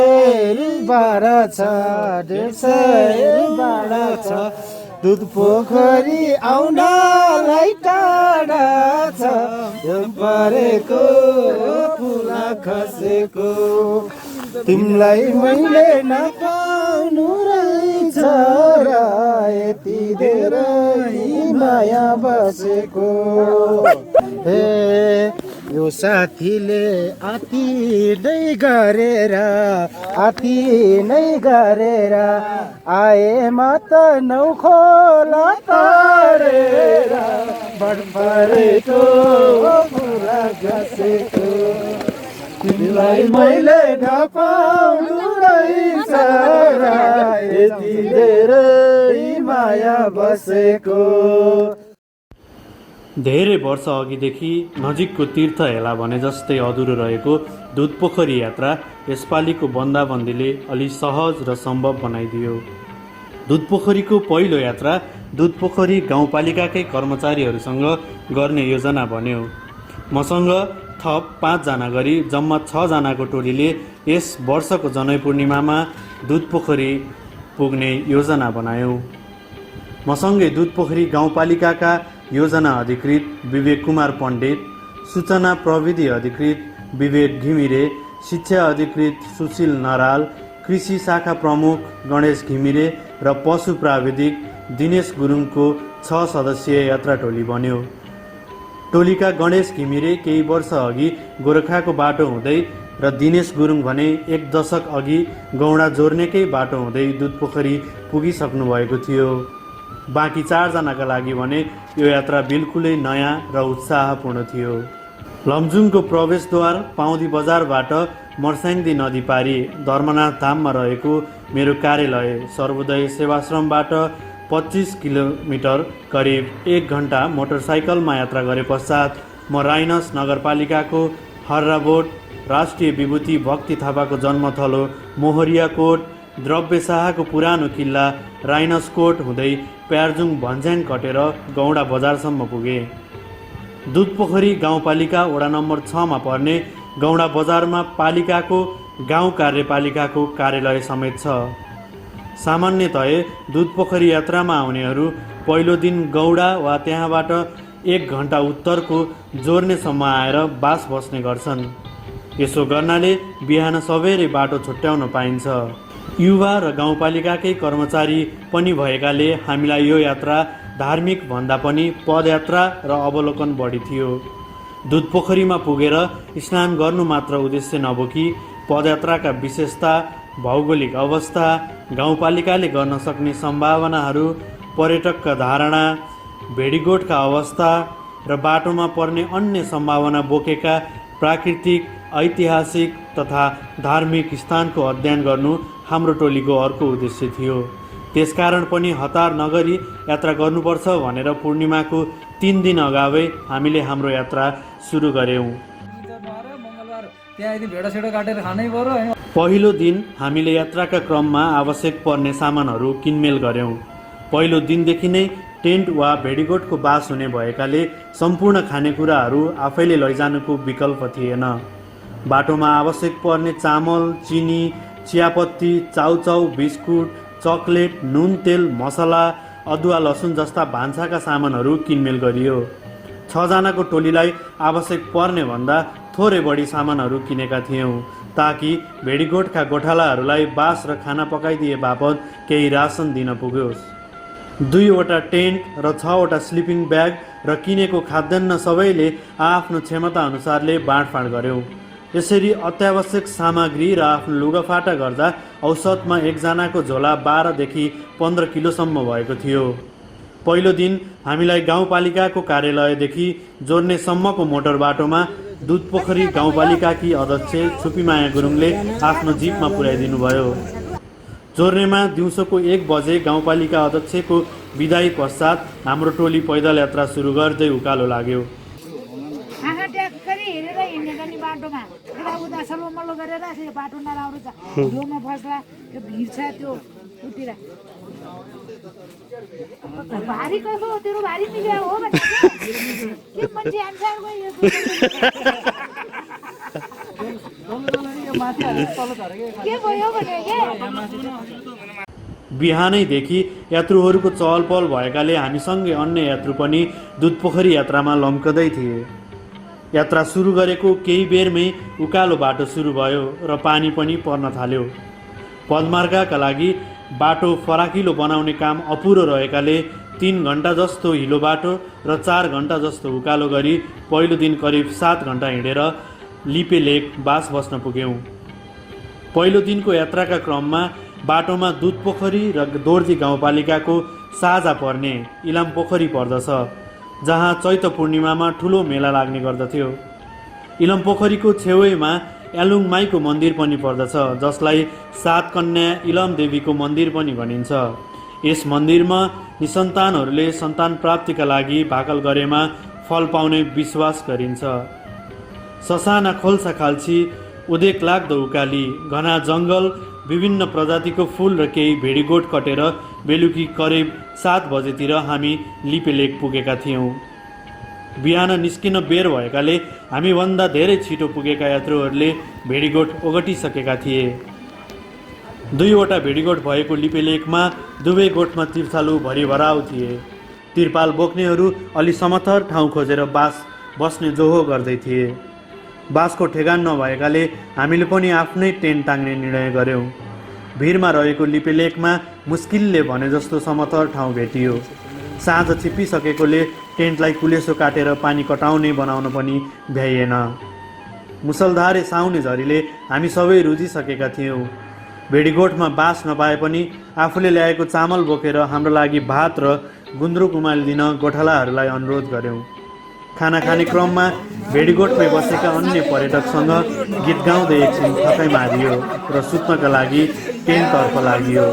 बारा छ बारा छ दुध पोखरी आउनलाई टाढा छ यो परेको फुला खसेको तिमीलाई मैले नपाउनु रहेछ र यति धेरै माया बसेको हे यो साथीले आती नै गरेर आए मत नौ खोला तरेर बडफरेको फुला खसेको तिमीलाई मैले नपाउनु रहेछ र यति धेरै माया बसेको। धेरै वर्ष अघिदेखि नजिकको तीर्थ हेला भने जस्तै अधुरो रहेको दुध पोखरी यात्रा यसपालिको बन्दाबन्दीले अलि सहज र सम्भव बनाइदियो। दुध पोखरीको पहिलो यात्रा दुध पोखरी गाउँपालिकाकै कर्मचारीहरूसँग गर्ने योजना बन्यो। मसँग थप 5 जना गरी जम्मा 6 जनाको टोलीले यस वर्षको जनै पूर्णिमामा दुध पोखरी पुग्ने योजना बनायौँ। मसँगै दुध पोखरी गाउँपालिकाका योजना अधिकृत विवेक कुमार पण्डित, सूचना प्रविधि अधिकृत विवेक घिमिरे, शिक्षा अधिकृत सुशील नराल, कृषि शाखा प्रमुख गणेश घिमिरे र पशु प्राविधिक दिनेश गुरुङको 6 सदस्यीय यात्रा टोली बन्यो। टोलीका गणेश घिमिरे केही वर्ष अघि गोरखाको बाटो हुँदै र दिनेश गुरुङ भने 1 दशक अघि गौडा जोर्नेकै बाटो हुँदै दुध पोखरी पुगिसक्नु भएको थियो। बाँकी 4 जनाका लागि भने यो यात्रा बिल्कुलै नयाँ र उत्साहपूर्ण थियो। लमजुङको प्रवेशद्वार पाउँदी बजारबाट मर्स्याङ्दी नदी पारी धर्मनाथ धाममा रहेको मेरो कार्यालय सर्वोदय सेवाश्रमबाट 25 किलोमिटर करिब 1 घण्टा मोटरसाइकलमा यात्रा गरे पश्चात म राइनस नगरपालिकाको हर्राबोट, राष्ट्रिय विभूति भक्ति थापाको जन्मथलो मोहरियाकोट, द्रव्य शाहको पुरानो किल्ला राइनसकोट हुँदै प्यार्जुङ भन्ज्याङ कटेर गौडा बजारसम्म पुगे। दुध पोखरी गाउँपालिका वडा नम्बर 6 मा पर्ने गौडा बजारमा पालिकाको गाउँ कार्यपालिकाको कार्यालय समेत छ। सामान्यतः दुध पोखरी यात्रामा आउनेहरू पहिलो दिन गौडा वा त्यहाँबाट 1 घण्टा उत्तरको जोर्नेसम्म आएर बास बस्ने गर्छन्। यसो गर्नाले बिहान सबेरै बाटो छुट्याउन पाइन्छ। युवा र गाउँपालिकाकै कर्मचारी पनि भएकाले हामीलाई यो यात्रा धार्मिक भन्दा पनि पदयात्रा र अवलोकन बढी थियो। दुध पोखरीमा पुगेर स्नान गर्नु मात्र उद्देश्य नबोकी पदयात्राका विशेषता, भौगोलिक अवस्था, गाउँपालिकाले गर्न सक्ने सम्भावनाहरू, पर्यटकका धारणा, भेडीगोठका अवस्था र बाटोमा पर्ने अन्य सम्भावना बोकेका प्राकृतिक, ऐतिहासिक तथा धार्मिक स्थानको अध्ययन गर्नु हाम्रो टोलीको अर्को उद्देश्य थियो। त्यसकारण पनि हतार नगरी यात्रा गर्नुपर्छ भनेर पूर्णिमाको 3 दिन अगावै हामीले हाम्रो यात्रा सुरु गर्यौँ। पहिलो दिन हामीले यात्राका क्रममा आवश्यक पर्ने सामानहरू किनमेल गर्यौँ। पहिलो दिनदेखि नै टेन्ट वा भेडीगोठको बास हुने भएकाले सम्पूर्ण खानेकुराहरू आफैले लैजानुको विकल्प थिएन। बाटोमा आवश्यक पर्ने चामल, चिनी, चियापत्ती, चाउचाउ, बिस्कुट, चकलेट, नुन, तेल, मसला, अदुवा, लसुन जस्ता भान्साका सामानहरू किनमेल गरियो। 6 जनाको टोलीलाई आवश्यक पर्ने भन्दा थोरै बढी सामानहरू किनेका थियौँ ताकि भेडीगोठका गोठालाहरूलाई बास र खाना पकाइदिए बापत केही रासन दिन पुग्योस्। 2 वटा टेन्ट र 6 वटा स्लिपिङ ब्याग र किनेको खाद्यान्न सबैले आफ्नो क्षमता अनुसारले बाँडफाँड गर्यौँ। यसरी अत्यावश्यक सामग्री र आफ्नो लुगाफाटा गर्दा औसतमा 1 जनाको झोला 12 देखि 15 किलोसम्म भएको थियो। पहिलो दिन हामीलाई गाउँपालिकाको कार्यालयदेखि जोर्नेसम्मको मोटर बाटोमा दुध पोखरी गाउँपालिकाकी अध्यक्ष छुपीमाया गुरुङले आफ्नो जिपमा पुर्याइदिनु भयो। जोर्नेमा दिउँसोको 1 बजे गाउँपालिका अध्यक्षको विदाई पश्चात हाम्रो टोली पैदल यात्रा सुरु गर्दै उकालो लाग्यो। बिहानैदेखि यात्रुहरूको चहलपहल भएकाले हामीसँगै अन्य यात्रु पनि दुधपोखरी यात्रामा लम्कदै थिए। यात्रा सुरु गरेको केही बेरमै उकालो बाटो सुरु भयो र पानी पनि पर्न थाल्यो। पदमार्गका लागि बाटो फराकिलो बनाउने काम अपुरो रहेकाले 3 घन्टा जस्तो हिलो बाटो र 4 घन्टा जस्तो उकालो गरी पहिलो दिन करिब 7 घन्टा हिँडेर लिपे लेक बास बस्न पुग्यौँ। पहिलो दिनको यात्राका क्रममा बाटोमा दुधपोखरी र दोर्जी गाउँपालिकाको साझा पर्ने इलाम पोखरी पर्दछ, जहाँ चैत पूर्णिमामा ठुलो मेला लाग्ने गर्दथ्यो। इलाम पोखरीको छेउमा यालुङ माईको मन्दिर पनि पर्दछ, जसलाई 7 कन्या इलाम देवीको मन्दिर पनि भनिन्छ। यस मन्दिरमा निसन्तानहरूले सन्तान प्राप्तिका लागि भाकल गरेमा फल पाउने विश्वास गरिन्छ। ससाना खोल्सा खाल्सी, उदेक लाग्दो उकाली, घना जङ्गल, विभिन्न प्रजातिको फुल र केही भेडीगोठ कटेर बेलुकी करिब 7 बजेतिर हामी लिपे लेक पुगेका थियौँ। बिहान निस्किन बेर भएकाले हामीभन्दा धेरै छिटो पुगेका यात्रुहरूले भेडीगोठ ओगटिसकेका थिए। 2वटा भेडीगोठ भएको लिपे लेकमा दुवै गोठमा तीर्थालु भरिभराउ थिए। तिरपाल बोक्नेहरू अलि समथर ठाउँ खोजेर बास बस्ने जोहो गर्दै थिए। बासको ठेगान नभएकाले हामीले पनि आफ्नै टेन्ट टाङ्ने निर्णय गर्यौँ। भिरमा रहेको लिपे लेकमा मुस्किलले भने जस्तो समथर ठाउँ भेटियो। साँझ छिप्पिसकेकोले टेन्टलाई कुलेसो काटेर पानी कटाउने बनाउन पनि भ्याइएन। मुसलधारे साउने झरीले हामी सबै रुझिसकेका थियौँ। भेडीगोठमा बास नपाए पनि आफूले ल्याएको चामल बोकेर हाम्रो लागि भात र गुन्द्रुक उमालिदिन गोठालाहरूलाई अनुरोध गर्यौँ। खाना खाने क्रममा भेडीगोठमै बसेका अन्य पर्यटकसँग गीत गाउँदै एकछिन थकाइ मारियो र सुत्नका लागि टेन्टतर्फ लागियो।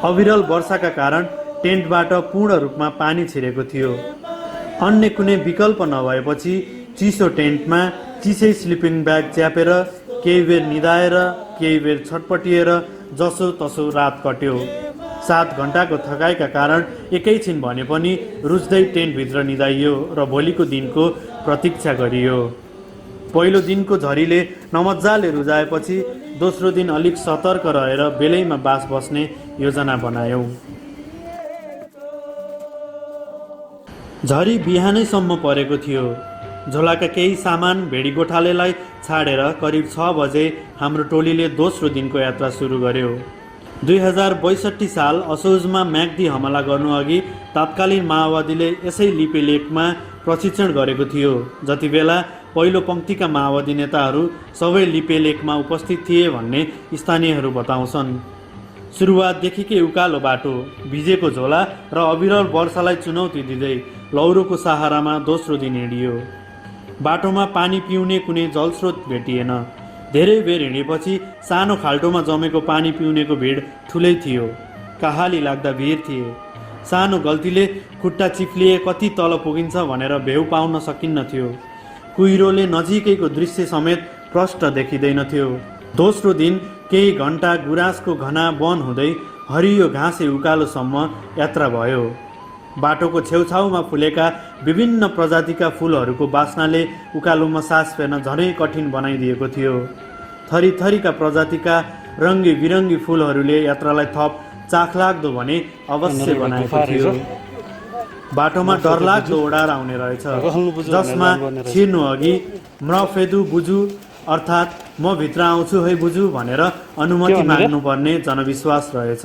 अविरल वर्षाका कारण टेन्टबाट पूर्ण रूपमा पानी छिरेको थियो। अन्य कुनै विकल्प नभएपछि चिसो टेन्टमा चिसै स्लिपिङ ब्याग च्यापेर केही बेर निदाएर केही बेर छटपटिएर जसो तसो रात कट्यो। 7 घन्टाको थकाइका कारण एकैछिन भने पनि रुच्दै टेन्टभित्र निदाइयो र भोलिको दिनको प्रतीक्षा गरियो। पहिलो दिनको झरीले नमजाले रुजाएपछि दोस्रो दिन अलिक सतर्क रहेर बेलैमा बास बस्ने योजना बनायौँ। झरी बिहानैसम्म परेको थियो। झोलाका केही सामान भेडीगोठालेलाई छाडेर करिब 6 बजे हाम्रो टोलीले दोस्रो दिनको यात्रा सुरु गर्यो। 2062 साल असोजमा म्याग्दी हमला गर्नुअघि तत्कालीन माओवादीले यसै लिपे लेकमा प्रशिक्षण गरेको थियो। जति बेला पहिलो पङ्क्तिका माओवादी नेताहरू सबै लिपे लेकमा उपस्थित थिए भन्ने स्थानीयहरू बताउँछन्। सुरुवातदेखिकै उकालो बाटो, भिजेको झोला र अविरल वर्षालाई चुनौती दिँदै लौरोको सहारामा दोस्रो दिन हिँडियो। बाटोमा पानी पिउने कुनै जलस्रोत भेटिएन। धेरै बेर हिँडेपछि सानो खाल्टोमा जमेको पानी पिउनेको भिड ठुलै थियो। कहाली लाग्दा भिड थिए। सानो गल्तीले खुट्टा चिप्लिए कति तल पुगिन्छ भनेर भेउ पाउन सकिन्न थियो। कुहिरोले नजिकैको दृश्य समेत प्रष्ट देखिँदैनथ्यो। दोस्रो दिन केही घन्टा गुराँसको घना वन हुँदै हरियो घाँसे उकालोसम्म यात्रा भयो। बाटोको छेउछाउमा फुलेका विभिन्न प्रजातिका फुलहरूको बास्नाले उकालोमा सास फेर्न झनै कठिन बनाइदिएको थियो। थरीथरीका प्रजातिका रङ्गी बिरङ्गी फुलहरूले यात्रालाई थप चाखलाग्दो भने अवश्य बनाएको थियो। बाटोमा डरलाग्दो ओडार आउने रहेछ, जसमा छिर्नु अघि म्रफेदु बुजु अर्थात् म भित्र आउँछु है बुजु भनेर अनुमति माग्नुपर्ने जनविश्वास रहेछ।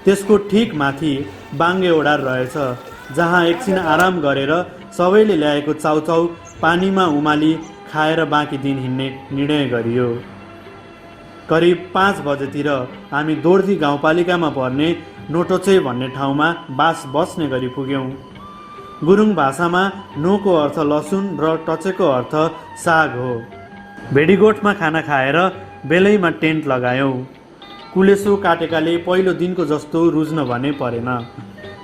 त्यसको ठिक माथि बाङ्गे ओडार रहेछ, जहाँ एकछिन आराम गरेर सबैले ल्याएको चाउचाउ पानीमा उमाली खाएर बाँकी दिन हिँड्ने निर्णय गरियो। करिब 5 बजेतिर हामी दोर्जी गाउँपालिकामा पर्ने नोटोचे भन्ने ठाउँमा बास बस्ने गरी पुग्यौँ। गुरुङ भाषामा नोको अर्थ लसुन र टचेको अर्थ साग हो। भेडीगोठमा खाना खाएर बेलैमा टेन्ट लगायौँ। कुलेसो काटेकाले पहिलो दिनको जस्तो रुझ्न भने परेन।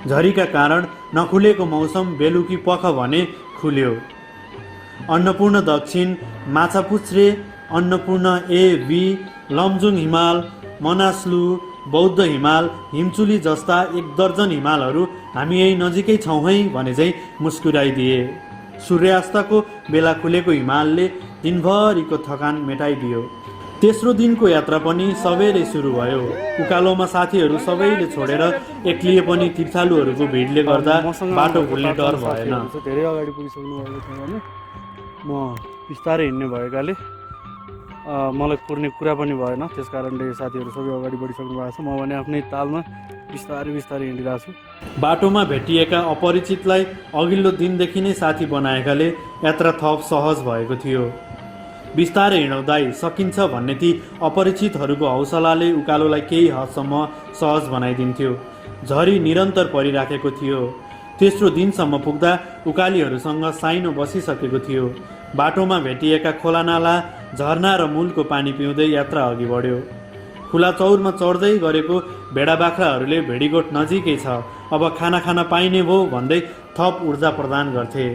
झरीका कारण नखुलेको मौसम बेलुकी पख भने खुल्यो। अन्नपूर्ण दक्षिण, माछापुच्छ्रे, अन्नपूर्ण A-B, लमजुङ हिमाल, मनास्लु, बौद्ध हिमाल, हिमचुली जस्ता 1 दर्जन हिमालहरू हामी यही नजिकै छौँ है भने चाहिँ मुस्कुराइदिए। सूर्यास्तको बेला खुलेको हिमालले दिनभरिको थकान मेटाइदियो। तेस्रो दिनको यात्रा पनि सबेरै सुरु भयो। उकालोमा साथीहरू सबैले छोडेर एक्लिए पनि तीर्थालुहरूको भिडले गर्दा बाटो भुल्ने डर भएन। धेरै अगाडि पुगिसक्नु भएको थियो भने म बिस्तारै हिँड्ने भएकाले मलाई कुर्ने कुरा पनि भएन। त्यस कारणले साथीहरू सबै अगाडि बढिसक्नु भएको छ। म भने आफ्नै तालमा बिस्तारै बिस्तारै हिँडिरहेको छु। बाटोमा भेटिएका अपरिचितलाई अघिल्लो दिनदेखि नै साथी बनाएकाले यात्रा थप सहज भएको थियो। बिस्तारै हिँडाउँदा सकिन्छ भन्ने ती अपरिचितहरूको हौसलाले उकालोलाई केही हदसम्म सहज बनाइदिन्थ्यो। झरी निरन्तर परिराखेको थियो। तेस्रो दिनसम्म पुग्दा उकालीहरूसँग साइनो बसिसकेको थियो। बाटोमा भेटिएका खोलानाला, झरना र मूलको पानी पिउँदै यात्रा अघि बढ्यो। खुला चौरमा चढ्दै गरेको भेडा बाख्राहरूले भेडीगोठ नजिकै छ, अब खाना खान पाइने भो भन्दै थप ऊर्जा प्रदान गर्थे।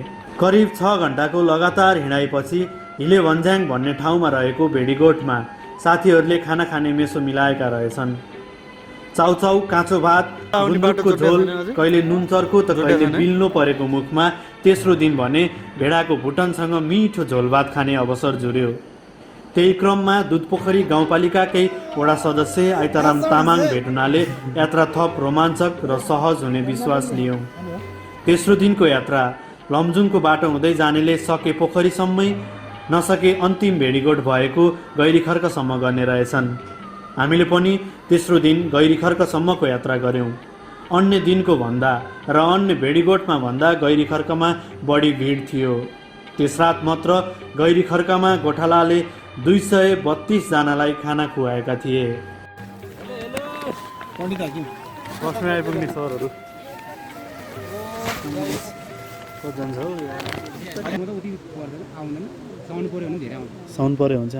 करिब 6 घन्टाको लगातार हिँडाइपछि हिले भन्ज्याङ भन्ने ठाउँमा रहेको भेडीगोठमा साथीहरूले खाना खाने मेसो मिलाएका रहेछन्। चाउचाउ, काँचो भात, गुन्द्रुकको झोल, कहिले नुनचर्को त कहिले बिल्नो परेको मुखमा तेस्रो दिन भने भेडाको भुटनसँग मिठो झोल भात खाने अवसर जुर्यो। त्यही क्रममा दुधपोखरी गाउँपालिकाकै वडा सदस्य आइताराम तामाङ भेटुनाले यात्रा थप रोमाञ्चक र सहज हुने विश्वास लियौँ। तेस्रो दिनको यात्रा लमजुङको बाटो हुँदै जानेले सके पोखरीसम्मै, नसके अन्तिम भेडीगोठ भएको गैरीखर्कसम्म गर्ने रहेछन्। हामीले पनि तेस्रो दिन गैरीखर्कसम्मको यात्रा गऱ्यौँ। अन्य दिनको भन्दा र अन्य भेडीगोठमा भन्दा गैरीखर्कमा बढी भिड थियो। त्यस रात मात्र गैरीखर्कमा गोठालाले 232 जनालाई खाना खुवाएका थिए। बस्न आइपुग्ने सरहरू साउन्ड पर्यो हुन्छ।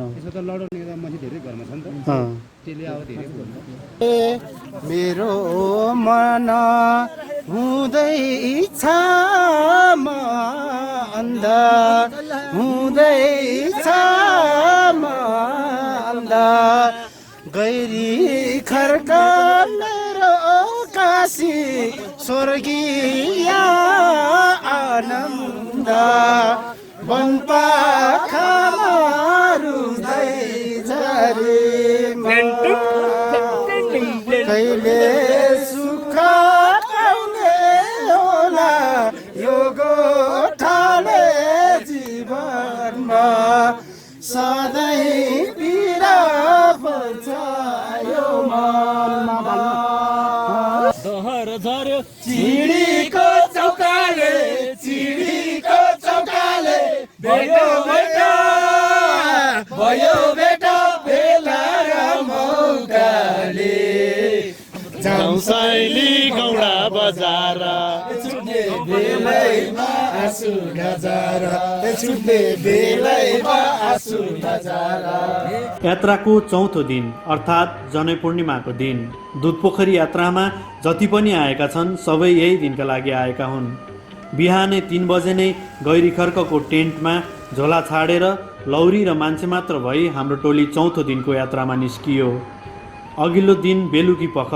मेरो मन हुँदैछ म अन्ध, हुँदैछ म अन्ध, गैरी खर्क मेरो काशी स्वर्गीय आनन्द, वनपाखामा रुँदै झरे कहिले सुख पाउने होला यो गोठाले जीवनमा, सधैँ पीडा पर्छ यो मनमा। दहर झर्यो चिडीको चौकाले, चिडीको चौकाले भेटो भेटो भयो भेटो बेला र मौकाले, जाउँ सैली गौडा बजार, छुट्ने बेलैमा आँसु नजार, छुट्ने बेलैमा आँसु नजार। यात्राको चौथो दिन अर्थात् जनै पूर्णिमाको दिन दुधपोखरी यात्रामा जति पनि आएका छन् सबै यही दिनका लागि आएका हुन्। बिहानै 3 बजे नै गैरीखर्कको टेन्टमा झोला छाडेर लौरी र मान्छे मात्र भई हाम्रो टोली चौथो दिनको यात्रामा निस्कियो। अघिल्लो दिन बेलुकी पख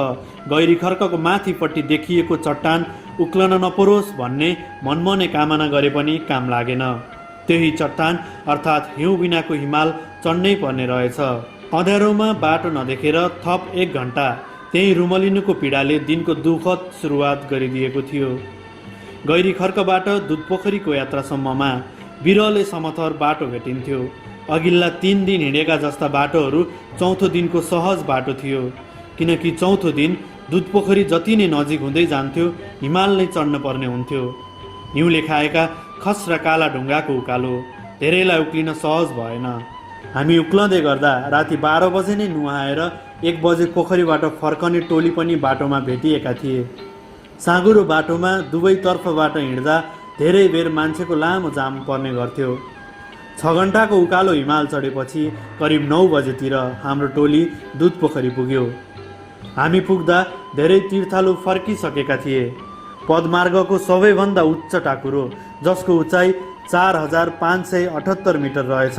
गैरीखर्कको माथिपट्टि देखिएको चट्टान उक्लन नपरोस् भन्ने मनमने कामना गरे पनि काम लागेन। त्यही चट्टान अर्थात् हिउँ बिनाको हिमाल चढ्नै पर्ने रहेछ। अँध्यारोमा बाटो नदेखेर थप 1 घन्टा त्यही रुमलिनुको पीडाले दिनको दुःखद सुरुवात गरिदिएको थियो। गैरीखर्कबाट दुधपोखरीको यात्रासम्ममा बिरले समथर बाटो भेटिन्थ्यो। अघिल्ला 3 दिन हिँडेका जस्ता बाटोहरू चौथो दिनको सहज बाटो थियो, किनकि चौथो दिन दुधपोखरी जति नै नजिक हुँदै जान्थ्यो हिमाल नै चढ्न पर्ने हुन्थ्यो। हिउँले खाएका खस र काला ढुङ्गाको उकालो धेरैलाई उक्लिन सहज भएन। हामी उक्लँदै गर्दा राति 12 बजे नै नुहाएर 1 बजे पोखरीबाट फर्कने टोली पनि बाटोमा भेटिएका थिए। साँघुरो बाटोमा दुवैतर्फबाट हिँड्दा धेरै बेर मान्छेको लामो जाम पर्ने गर्थ्यो। 6 घन्टाको उकालो हिमाल चढेपछि करिब 9 बजेतिर हाम्रो टोली दुधपोखरी पुग्यो। हामी पुग्दा धेरै तीर्थालु फर्किसकेका थिए। पदमार्गको सबैभन्दा उच्च टाकुरो, जसको उचाइ 4578 मिटर रहेछ।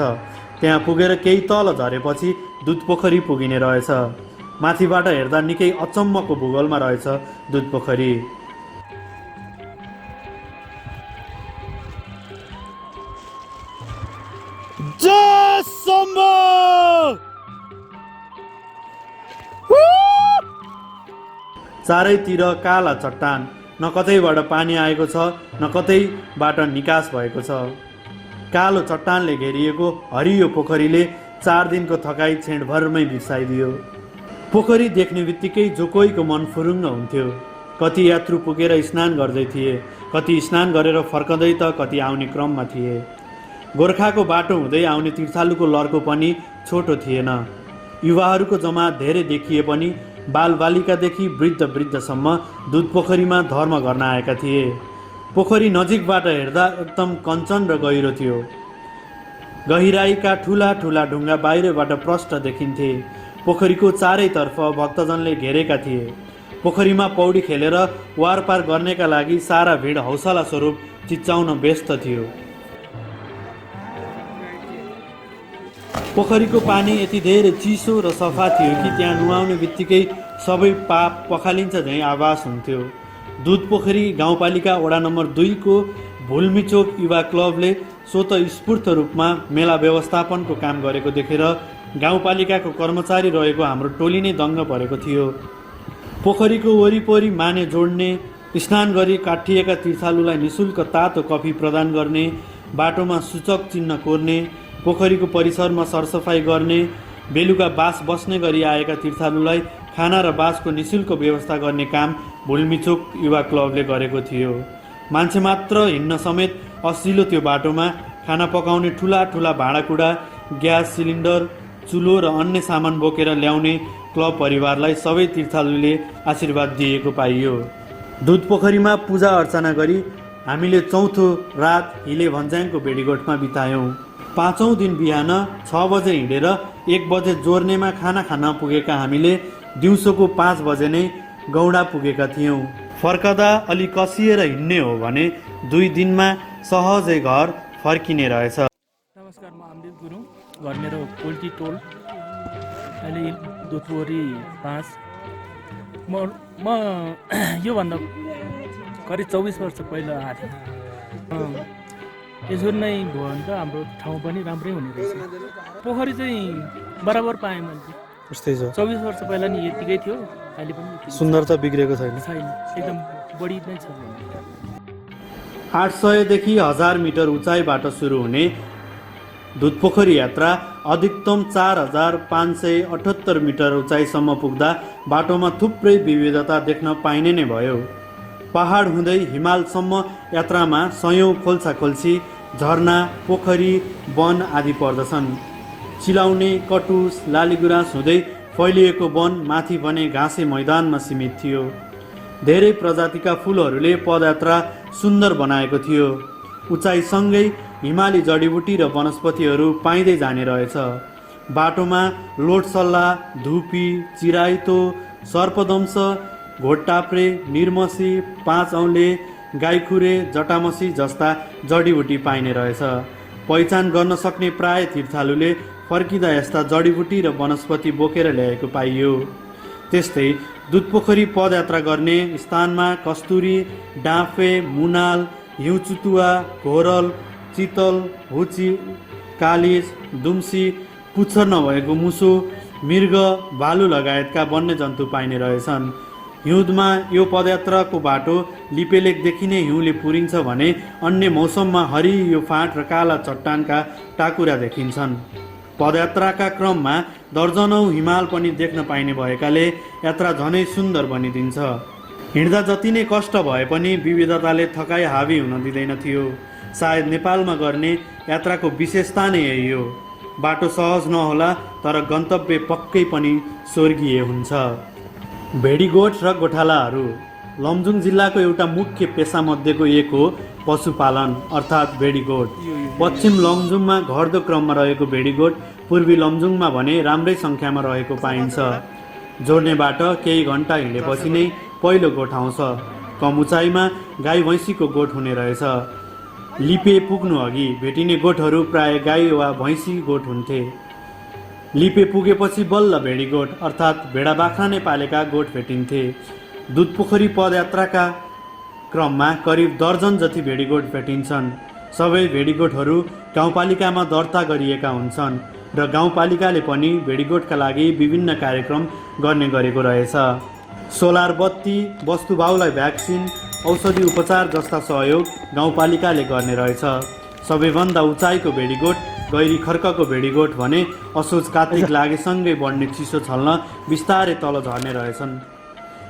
त्यहाँ पुगेर केही तल झरेपछि दुधपोखरी पुगिने रहेछ। माथिबाट हेर्दा निकै अचम्मको भूगोलमा रहेछ दुधपोखरी। जय शम्भो! चारैतिर काला चट्टान, न कतैबाट पानी आएको छ न कतैबाट निकास भएको छ। कालो चट्टानले घेरिएको हरियो पोखरीले 4 दिनको थकाइ छेडभरमै बिर्साइदियो। पोखरी देख्ने बित्तिकै जो कोहीको मन फुरुङ्ग हुन्थ्यो। कति यात्रु पुगेर स्नान गर्दै थिए, कति स्नान गरेर फर्कँदै त कति आउने क्रममा थिए। गोर्खाको बाटो हुँदै आउने तीर्थालुको लर्को पनि छोटो थिएन। युवाहरूको जमात धेरै देखिए पनि बालबालिकादेखि वृद्धसम्म दुधपोखरीमा धर्म गर्न आएका थिए। पोखरी नजिकबाट हेर्दा एकदम कञ्चन र गहिरो थियो। गहिराईका ठुला ठुला ढुङ्गा बाहिरबाट प्रष्ट देखिन्थे। पोखरीको चारैतर्फ भक्तजनले घेरेका थिए। पोखरीमा पौडी खेलेर वारपार गर्नेका लागि सारा भिड हौसला स्वरूप चिच्चाउन व्यस्त थियो। पोखरीको पानी यति धेरै चिसो र सफा थियो कि त्यहाँ नुहाउने बित्तिकै सबै पाप पखालिन्छ झैँ आभास हुन्थ्यो। दुधपोखरी गाउँपालिका वडा नम्बर 2 को भुल्मीचोक युवा क्लबले स्वतस्फूर्त रूपमा मेला व्यवस्थापनको काम गरेको देखेर गाउँपालिकाको कर्मचारी रहेको हाम्रो टोली नै दङ्ग परेको थियो। पोखरीको वरिपरि माने जोड्ने, स्नान गरी काटिएका तीर्थालुलाई निशुल्क तातो कफी प्रदान गर्ने, बाटोमा सूचक चिन्ह कोर्ने, पोखरीको परिसरमा सरसफाई गर्ने, बेलुका बास बस्ने गरी आएका तीर्थालुलाई खाना र बासको निशुल्क व्यवस्था गर्ने काम भुल्मीचोक युवा क्लबले गरेको थियो। मान्छे मात्र हिँड्न समेत असिलो त्यो बाटोमा खाना पकाउने ठुला ठुला भाँडाकुँडा, ग्यास सिलिन्डर, चुलो र अन्य सामान बोकेर ल्याउने क्लब परिवारलाई सबै तीर्थालुले आशीर्वाद दिएको पाइयो। दुधपोखरीमा पूजा अर्चना गरी हामीले चौथो रात हिले भन्ज्याङको भेडीगोठमा बितायौँ। 5औं दिन बिहान 6 बजे हिँडेर 1 बजे जोर्नेमा खाना खान पुगेका हामीले दिउँसोको 5 बजे नै गौडा पुगेका थियौँ। फर्कदा अलि कसिएर हिँड्ने हो भने 2 दिनमा सहजै घर फर्किने रहेछ। नमस्कार, म अमृत गुरुङ, घर मेरो पोल्ट्री टोल, अहिले दुधपोखरी 5। म योभन्दा करिब 24 वर्ष पहिला आएको थिएँ। यसरी नै भयो भने त हाम्रो ठाउँ पनि राम्रै हुने रहेछ। पोखरी चाहिँ बराबर पाएँ मैले। उस्तै छ। 24 वर्ष पहिला नि यतिकै थियो, अहिले पनि सुन्दरता बिग्रेको छैन। एकदम बढी नै छ। 800 देखि 1000 मिटर उचाइबाट सुरु हुने दुधपोखरी यात्रा अधिकतम 4578 मिटर उचाइसम्म पुग्दा बाटोमा थुप्रै विविधता देख्न पाइने नै भयो। पहाड हुँदै हिमालसम्म यात्रामा सयौं खोल्छाखोल्सी, झरना, पोखरी, वन आदि पर्दछन्। चिलाउने, कटुस, लालीगुराँस हुँदै फैलिएको वन माथि भने घाँसे मैदानमा सीमित थियो। धेरै प्रजातिका फुलहरूले पदयात्रा सुन्दर बनाएको थियो। उचाइसँगै हिमाली जडीबुटी र वनस्पतिहरू पाइँदै जाने रहेछ। बाटोमा लोटसल्ला, धुपी, चिराइतो, सर्पदंश, घोडटाप्रे, निर्मसी, 5 औँले, गाईखुरे, जटामसी जस्ता जडीबुटी पाइने रहेछ। पहिचान गर्न सक्ने प्राय तीर्थालुले फर्किँदा यस्ता जडीबुटी र वनस्पति बोकेर ल्याएको पाइयो। त्यस्तै दुधपोखरी पदयात्रा गर्ने स्थानमा कस्तुरी, डाँफे, मुनाल, हिउँचुतुवा, घोरल, चितल, हुची, कालिज, दुम्सी, पुच्छर नभएको मुसो, मृग, भालु लगायतका वन्यजन्तु पाइने रहेछन्। हिउँदमा यो पदयात्राको बाटो लिपेलेकदेखि नै हिउँले पुरिन्छ भने अन्य मौसममा हरियो फाँट र काला चट्टानका टाकुरा देखिन्छन्। पदयात्राका क्रममा दर्जनौं हिमाल पनि देख्न पाइने भएकाले यात्रा झनै सुन्दर बनिदिन्छ। हिँड्दा जति नै कष्ट भए पनि विविधताले थकाइ हावी हुन दिँदैन थियो। सायद नेपालमा गर्ने यात्राको विशेषता नै यही हो। बाटो सहज नहोला तर गन्तव्य पक्कै पनि स्वर्गीय हुन्छ। भेडीगोठ र गोठालाहरू लमजुङ जिल्लाको एउटा मुख्य पेसामध्येको एक हो पशुपालन अर्थात् भेडीगोठ। पश्चिम लमजुङमा घट्दो क्रममा रहेको भेडीगोठ पूर्वी लमजुङमा भने राम्रै सङ्ख्यामा रहेको पाइन्छ। जोड्नेबाट केही घन्टा हिँडेपछि नै पहिलो गोठ आउँछ। कम उचाइमा गाई भैँसीको गोठ हुने रहेछ। लिपे पुग्नु अघि भेटिने गोठहरू प्राय गाई वा भैँसी गोठ हुन्थे। लिपे पुगेपछि बल्ल भेडीगोठ अर्थात् भेडा बाख्रा नै पालेका गोठ भेटिन्थे। दुधपोखरी पदयात्राका क्रममा करिब दर्जन जति भेडीगोठ भेटिन्छन्। सबै भेडीगोठहरू गाउँपालिकामा दर्ता गरिएका हुन्छन् र गाउँपालिकाले पनि भेडीगोठका लागि विभिन्न कार्यक्रम गर्ने गरेको रहेछ। सोलर बत्ती, वस्तुभाउलाई भ्याक्सिन, औषधि उपचार जस्ता सहयोग गाउँपालिकाले गर्ने रहेछ। सबैभन्दा उचाइको भेडीगोठ गैरी खर्कको भेडीगोठ भने असोज कार्तिक लागेसँगै बढ्ने चिसो छल्न बिस्तारै तल झर्ने रहेछन्।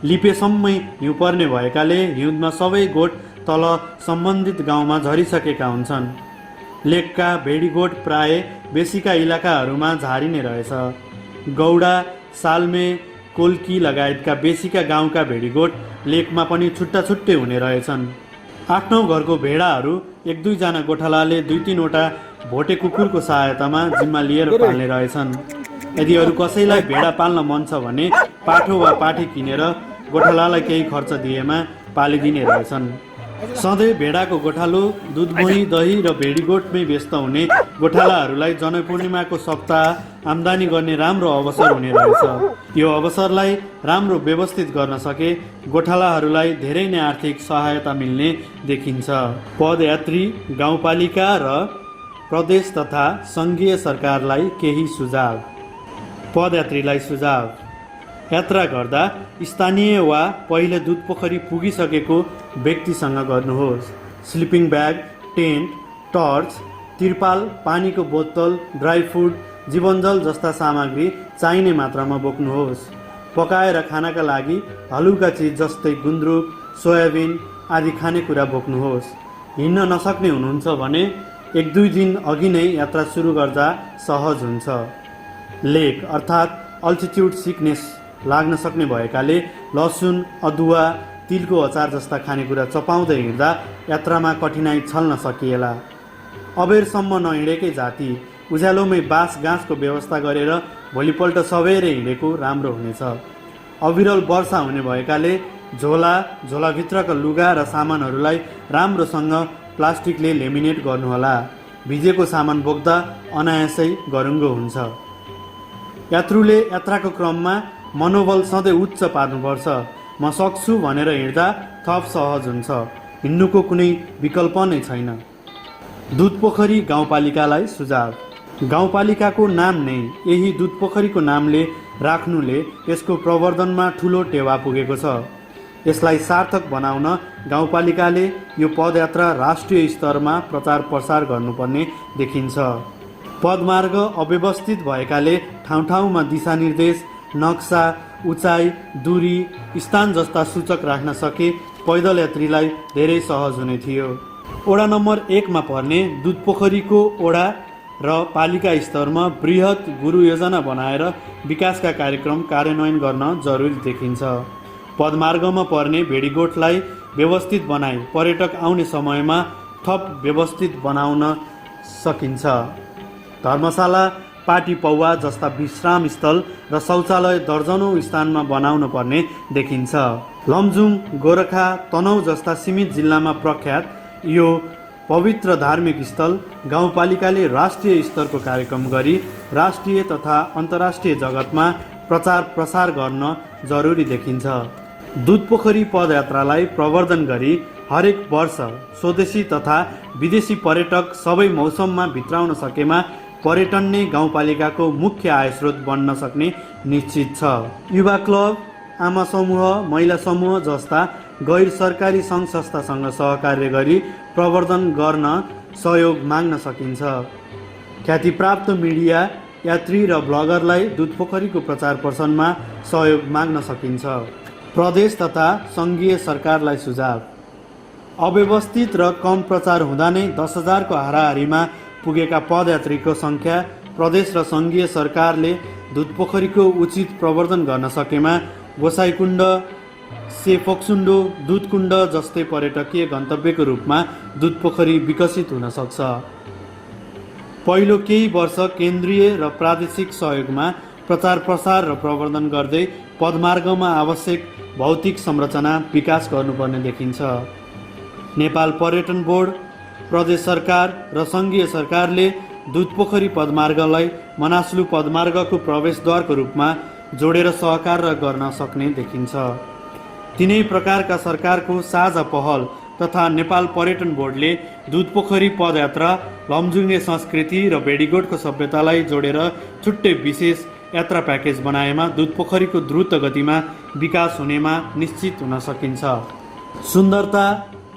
लिपेसम्मै हिउँ पर्ने भएकाले हिउँदमा सबै गोठ तल सम्बन्धित गाउँमा झरिसकेका हुन्छन्। लेकका भेडीगोठ प्राय बेसीका इलाकाहरूमा झारिने रहेछ। गौडा, साल्मे, कोल्की लगायतका बेसीका गाउँका भेडीगोठ लेकमा पनि छुट्टा छुट्टै हुने रहेछन्। 8-9 घरको भेडाहरू 1-2 जना गोठालाले 2-3 वटा भोटे कुकुरको सहायतामा जिम्मा लिएर पाल्ने रहेछन्। यदि अरू कसैलाई भेडा पाल्न मन छ भने पाठो वा पाठी किनेर गोठालालाई केही खर्च दिएमा पालिदिने रहेछन्। सधैँ भेडाको गोठालो, दुध मही, दही र भेडीगोठमै व्यस्त हुने गोठालाहरूलाई जनै पूर्णिमाको सप्ताह आम्दानी गर्ने राम्रो अवसर हुने रहेछ। यो अवसरलाई राम्रो व्यवस्थित गर्न सके गोठालाहरूलाई धेरै नै आर्थिक सहायता मिल्ने देखिन्छ। पदयात्री, गाउँपालिका र प्रदेश तथा सङ्घीय सरकारलाई केही सुझाव। पदयात्रीलाई सुझाव: यात्रा गर्दा स्थानीय वा पहिले दुधपोखरी पुगिसकेको व्यक्तिसँग गर्नुहोस्। स्लिपिङ ब्याग, टेन्ट, टर्च, तिरपाल, पानीको बोतल, ड्राई फुड, जीवनजल जस्ता सामग्री चाहिने मात्रामा बोक्नुहोस्। पकाएर खानका लागि हलुका चिज जस्तै गुन्द्रुक, सोयाबिन आदि खानेकुरा बोक्नुहोस्। हिँड्न नसक्ने हुनुहुन्छ भने 1-2 दिन अघि नै यात्रा सुरु गर्दा सहज हुन्छ। लेक अर्थात् अल्टिट्युड सिकनेस लाग्न सक्ने भएकाले लसुन, अदुवा, तिलको अचार जस्ता खानेकुरा चपाउँदै हिँड्दा यात्रामा कठिनाई छल्न सकिएला। अबेरसम्म नहिँडेकै जाति उज्यालोमै बाँस गाँसको व्यवस्था गरेर भोलिपल्ट सबेरै हिँडेको राम्रो हुनेछ। अविरल वर्षा हुने भएकाले झोलाभित्रका लुगा र सामानहरूलाई राम्रोसँग प्लास्टिकले लेमिनेट गर्नुहोला। भिजेको सामान बोक्दा अनायासै गरुङ्गो हुन्छ। यात्रुले यात्राको क्रममा मनोबल सधैँ उच्च पार्नुपर्छ। म सक्छु भनेर हिँड्दा थप सहज हुन्छ। हिँड्नुको कुनै विकल्प नै छैन। दुधपोखरी गाउँपालिकालाई सुझाव: गाउँपालिकाको नाम नै यही दुधपोखरीको नामले राख्नुले यसको प्रवर्धनमा ठुलो टेवा पुगेको छ। यसलाई सार्थक बनाउन गाउँपालिकाले यो पदयात्रा राष्ट्रिय स्तरमा प्रचार प्रसार गर्नुपर्ने देखिन्छ। पदमार्ग अव्यवस्थित भएकाले ठाउँ-ठाउँमा दिशानिर्देश, नक्सा, उचाइ, दूरी, स्थान जस्ता सूचक राख्न सके पैदल यात्रीलाई धेरै सहज हुने थियो। ओडा नम्बर 1 मा पर्ने दुधपोखरीको ओडा र पालिका स्तरमा बृहत गुरु योजना बनाएर विकासका कार्यक्रम कार्यान्वयन गर्न जरुरी देखिन्छ। पदमार्गमा पर्ने भेडीगोठलाई व्यवस्थित बनाई पर्यटक आउने समयमा थप व्यवस्थित बनाउन सकिन्छ। धर्मशाला, पाटी पौवा जस्ता विश्राम स्थल र शौचालय दर्जनौं स्थानमा बनाउन पर्ने देखिन्छ। लमजुङ, गोरखा, तनहुँ जस्ता सीमित जिल्लामा प्रख्यात यो पवित्र धार्मिक स्थल गाउँपालिकाले राष्ट्रिय स्तरको कार्यक्रम गरी राष्ट्रिय तथा अन्तर्राष्ट्रिय जगतमा प्रचार प्रसार गर्न जरुरी देखिन्छ। दुधपोखरी पदयात्रालाई प्रवर्धन गरी हरेक वर्ष स्वदेशी तथा विदेशी पर्यटक सबै मौसममा भित्राउन सकेमा पर्यटन नै गाउँपालिकाको मुख्य आयस्रोत बन्न सक्ने निश्चित छ। युवा क्लब, आमा समूह, महिला समूह जस्ता गैर सरकारी सङ्घ संस्थासँग सहकार्य गरी प्रवर्धन गर्न सहयोग माग्न सकिन्छ। ख्यातिप्राप्त मिडिया, यात्री र ब्लगरलाई दुधपोखरीको प्रचार प्रसारमा सहयोग माग्न सकिन्छ। प्रदेश तथा सङ्घीय सरकारलाई सुझाव: अव्यवस्थित र कम प्रचार हुँदा नै 10,000 को हाराहारीमा पुगेका पदयात्रीको सङ्ख्या प्रदेश र सङ्घीय सरकारले दुधपोखरीको उचित प्रवर्धन गर्न सकेमा गोसाइकुण्ड, सेफोक्सुन्डो, दुधकुण्ड जस्तै पर्यटकीय गन्तव्यको रूपमा दुधपोखरी विकसित हुन सक्छ। पहिलो केही वर्ष केन्द्रीय र प्रादेशिक सहयोगमा प्रचार प्रसार र प्रवर्धन गर्दै पदमार्गमा आवश्यक भौतिक संरचना विकास गर्नुपर्ने देखिन्छ। नेपाल पर्यटन बोर्ड, प्रदेश सरकार र सङ्घीय सरकारले दुधपोखरी पदमार्गलाई मनासलु पदमार्गको प्रवेशद्वारको रूपमा जोडेर सहकार गर्न सक्ने देखिन्छ। तिनै प्रकारका सरकारको साझा पहल तथा नेपाल पर्यटन बोर्डले दुधपोखरी पदयात्रा लमजुङे संस्कृति र भेडीगोठको सभ्यतालाई जोडेर छुट्टै विशेष यात्रा प्याकेज बनाएमा दुधपोखरीको द्रुत गतिमा विकास हुनेमा निश्चित हुन सकिन्छ। सुन्दरता,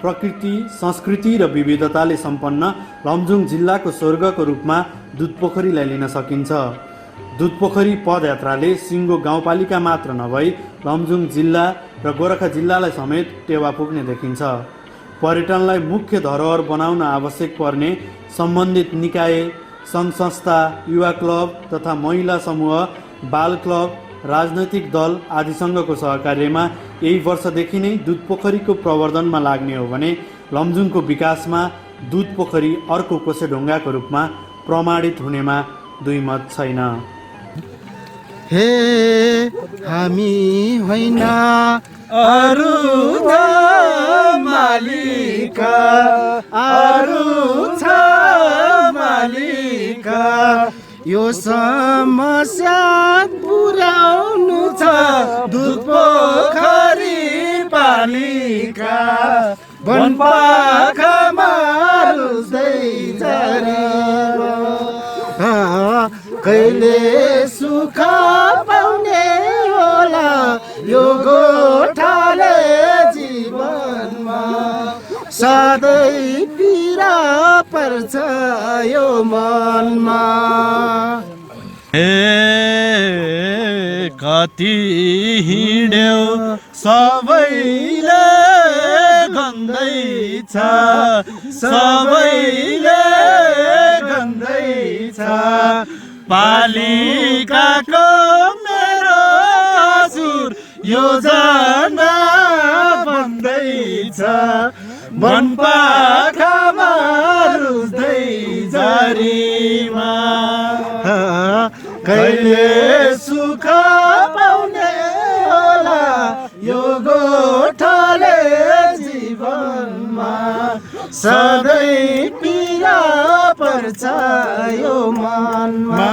प्रकृति, संस्कृति र विविधताले सम्पन्न लमजुङ जिल्लाको स्वर्गको रूपमा दुधपोखरीलाई लिन सकिन्छ। दुधपोखरी पदयात्राले सिङ्गो गाउँपालिका मात्र नभई लमजुङ जिल्ला र गोरखा जिल्लालाई समेत टेवा पुग्ने देखिन्छ। पर्यटनलाई मुख्य धरोहर बनाउन आवश्यक पर्ने सम्बन्धित निकाय, सङ्घ संस्था, युवा क्लब तथा महिला समूह, बाल क्लब, राजनैतिक दल आदिसँगको सहकार्यमा यही वर्षदेखि नै दुधपोखरीको प्रवर्धनमा लाग्ने हो भने लमजुङको विकासमा दुधपोखरी अर्को कोसेढुङ्गाको रूपमा प्रमाणित हुनेमा दुई मत छैन। हे हामी होइन अरू छ मालिक, अरू छ मालिक, यो समस्या पुर्याउनु छ दुधपोखरी पालिका, वनपाखामा रुच्दै झरी कहिले सुख पाउने होला यो गोठाले जीवनमा, सधैँ पीडा पर्छ यो मनमा। कति हिँड्यौ सबैले गन्दैछ, सबैले गन्दैछ, पालिकाको मेरो हजुर योजना बन्दैछ, वनपाखामा रुच्दै झरीमा कहिले सुख पाउने होला यो गोठाले जीवनमा, सधैँ पीडा पर्छ यो मनमा।